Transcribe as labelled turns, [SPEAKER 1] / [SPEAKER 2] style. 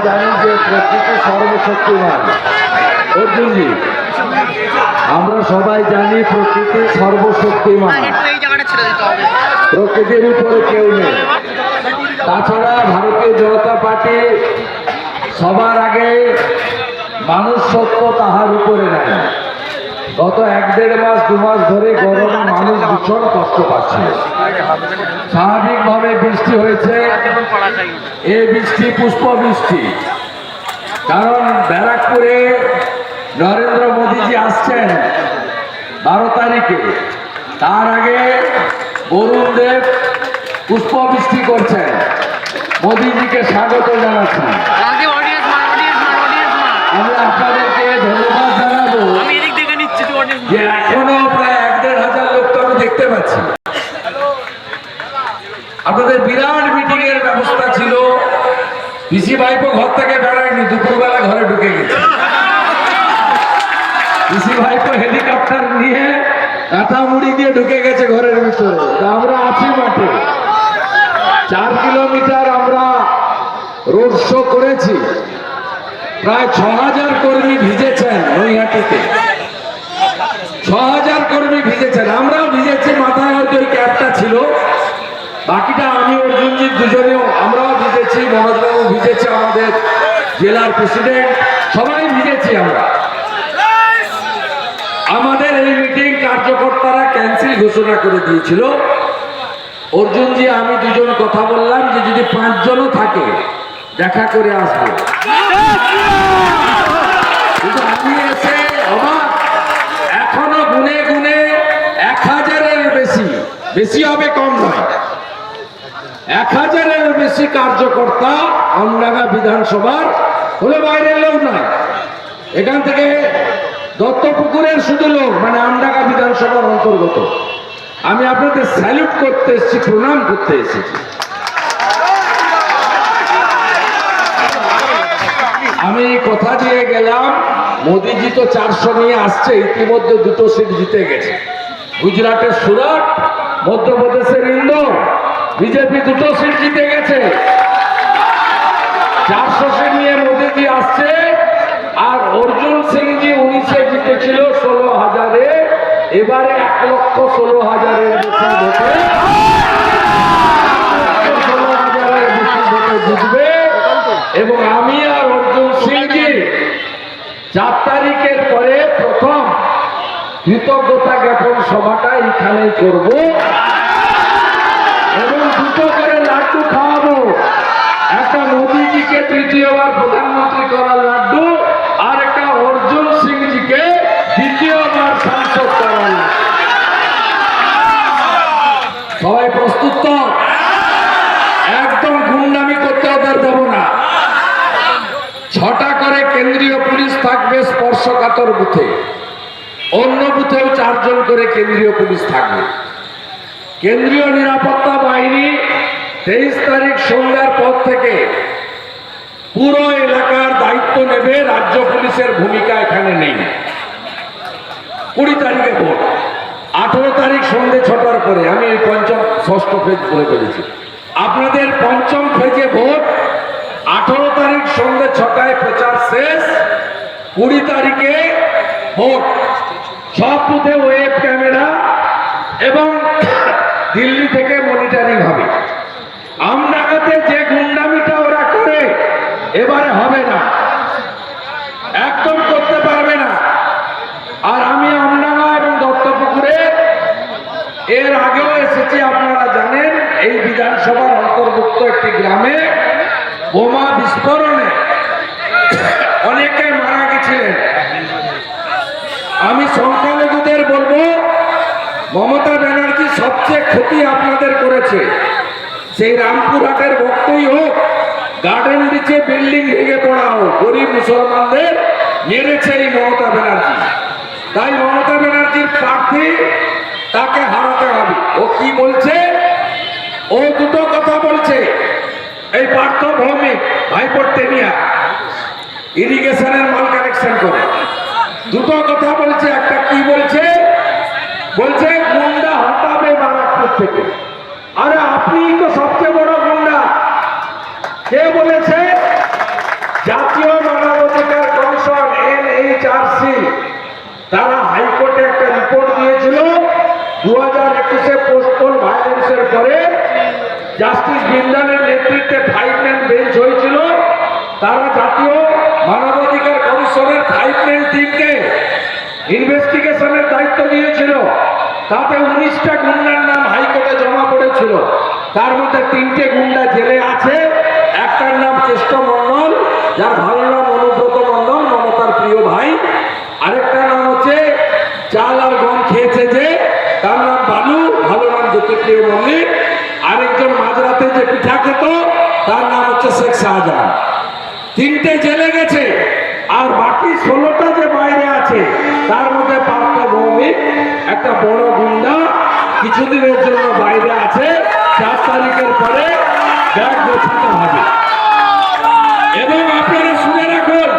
[SPEAKER 1] জানি যে প্রকৃতি সর্বশক্তিমান। অর্জুনজি, আমরা সবাই জানি প্রকৃতি সর্বশক্তিমান, প্রকৃতির উপরে কেউ নেই। তাছাড়া ভারতীয় জনতা পার্টি সবার আগে মানুষ সত্য তাহার উপরে নাই। গত 1-1.5 মাস 2 মাস ধরে গরমে মানুষ ভীষণ কষ্ট পাচ্ছে। স্বাভাবিকভাবে বৃষ্টি হয়েছে, এই বৃষ্টি পুষ্প বৃষ্টি। কারণ ব্যারাকপুরে নরেন্দ্র মোদীজি আসছেন 12 তারিখে, তার আগে বরুণ দেব পুষ্প বৃষ্টি করছেন। মোদীজিকে স্বাগত জানাচ্ছি। আমি আপনাদেরকে ধন্যবাদ জানাবো যে এখনো প্রায় 1-1.5 লোক তো আমি দেখতে পাচ্ছি। আপনাদের বিরাট মিটিং এর ব্যবস্থা ছিল। পিসি ভাইপো ঘর থেকে বেড়ায়নি, দুপুরবেলা ঘরে ঢুকে গেছে। পিসি ভাইপো হেলিকপ্টার নিয়ে কাঁথা মুড়ি দিয়ে ঢুকে গেছে ঘরের ভিতরে। আমরা আছি মাঠে। 4 কিলোমিটার আমরা রোড শো করেছি। প্রায় 6000 কর্মী ভিজেছেন নৈহাটিতে। 6000 কর্মী ভিজেছেন, আমরাও ভিজেছি। মাথায় হয়তো ওই ক্যাপটা ছিল, বাকিটা আমি অর্জুনজি দুজনেও আমরাও ভিজেছি। মনোজবাবু ভিজেছে, আমাদের জেলার প্রেসিডেন্ট, সবাই ভিজেছি আমরা। আমাদের এই মিটিং কার্যকর্তারা ক্যান্সেল ঘোষণা করে দিয়েছিল। অর্জুনজি আমি দুজন কথা বললাম যে যদি 5 জনও থাকে দেখা করে আসবো। কিন্তু আমি এসে অবাক, এখনো গুনে গুনে 1000-এর বেশি, বেশি হবে কম নয়, 1000-এর বেশি কার্যকর্তা আমডাঙ্গা বিধানসভার, হলে বাইরের লোক নয়, এখান থেকে দত্তপুকুরের শুধু লোক, মানে আমডাঙ্গা বিধানসভার অন্তর্গত। আমি আপনাদের স্যালুট করতে এসেছি, প্রণাম করতে এসেছি। আমি কথা দিয়ে গেলাম, মোদীজি তো 400 নিয়ে আসছে, ইতিমধ্যে 2টো সিট জিতে গেছে। গুজরাটের সুরাট, মধ্যপ্রদেশের ইন্দোর, বিজেপি 2টো সিট জিতে গেছে। 400 সিট নিয়ে মোদীজি আসছে। আর অর্জুন সিংজি 19-এ জিতেছিল 16,000-এ, এবারে 1,16,000-এর বেশি ভোটে, 1,16,000-এর বেশি ভোটে জিতবে। এবং আমি আর অর্জুন সিংজি 4 তারিখের পরে প্রথম কৃতজ্ঞতা জ্ঞাপন সভাটা এখানেই করব এবং 2টো করে লাড্ডু খাওয়াবো। একটা মোদীজিকে 3য়বার প্রধানমন্ত্রী করার লাড্ডু, আর একটা অর্জুন সিংজিকে 2য়বার সাংসদ করার লাড্ডু। সবাই প্রস্তুত তো? একদম গুন্ডামি করতে ওদের দেব না। 6টা করে কেন্দ্রীয় পুলিশ থাকবে স্পর্শকাতর বুথে, অন্য বুথেও 4 জন করে কেন্দ্রীয় পুলিশ থাকবে। কেন্দ্রীয় নিরাপত্তা বাহিনী 23 তারিখ সন্ধ্যার পর থেকে পুরো এলাকার দায়িত্ব নেবে। রাজ্য পুলিশের ভূমিকা এখানে নেই। 20 তারিখে ভোট, 18 তারিখ সন্ধ্যে 6টার পরে। আমি এই 5ম 6ষ্ঠ ফেজ বলে ফেলেছি। আপনাদের 5ম ফেজে ভোট, 18 তারিখ সন্ধ্যে 6টায় প্রচার শেষ, 20 তারিখে ভোট। সব বুথে ওয়েব ক্যামেরা এবং দিল্লি থেকে মনিটরিং হবে। আমডাঙ্গাতে যে গুন্ডামিটা ওরা করে এবারে হবে না, একদম করতে পারবে না। আর আমি আমডাঙ্গা এবং দত্তপুকুরে এর আগেও এসেছি, আপনারা জানেন। এই বিধানসভার অন্তর্ভুক্ত একটি গ্রামে বোমা বিস্ফোরণে অনেকে মারা গেছিলেন। আমি সংখ্যালঘুদের বলবো, মমতা ব্যানার্জি সবচেয়ে ক্ষতি আপনাদের করেছে। সেই রামপুরহাটের বক্তই হোক, গার্ডেন বিচে বিল্ডিং ভেঙে পড়া হোক, গরিব মুসলমানদের মেরেছে এই মমতা ব্যানার্জি। তাই মমতা ব্যানার্জির প্রার্থী, তাকে হারাতে হবে। ও কি বলছে? ও 2টো কথা বলছে। এই পার্থ ভৌমিক ভাইপোর টেনিয়া ইরিগেশনের মাল কানেকশন করে 2টো কথা বলছে। একটা কি বলছে? বলছে গুন্ডা হটাবে বারাকপুর থেকে। আরে আপনি তো সবচেয়ে বড় গুন্ডা। কে বলেছে? কেসে পোস্টপোন ভায়োলেন্সের পরে জাস্টিস বিন্দালের নেতৃত্বে 5 ম্যান বেঞ্চ হয়েছিল। তারা জাতীয় মানবাধিকার কমিশনের 5 ম্যান টিমকে ইনভেস্টিগেশনের দায়িত্ব দিয়েছিল। তাতে 19টা গুন্ডার নাম হাইকোর্টে জমা পড়েছিল। তার মধ্যে 3টে গুন্ডা জেলে আছে। একটার নাম কেষ্ট মণ্ডল, যার ভালো নাম অনুব্রত মণ্ডল, মমতার প্রিয় ভাই। আরেকটার নাম হচ্ছে চাল আর গম খেয়েছে যে, তার নাম বালু, ভালো নাম জ্যোতিপ্রিয় মল্লিক। আরেকজন মাঝরাতে যে পিঠা খেত, তার নাম হচ্ছে শেখ শাহজাহান। 3টে জেলে গেছে। আর বাকি 16টা যে বাইরে আছে, তার মধ্যে পার্থ ভৌমিক একটা বড় গুন্ডা, কিছুদিনের জন্য বাইরে আছে। 4 তারিখের পরে ব্যাগ গোছাতে হবে। এবং আপনারা শুনে রাখুন,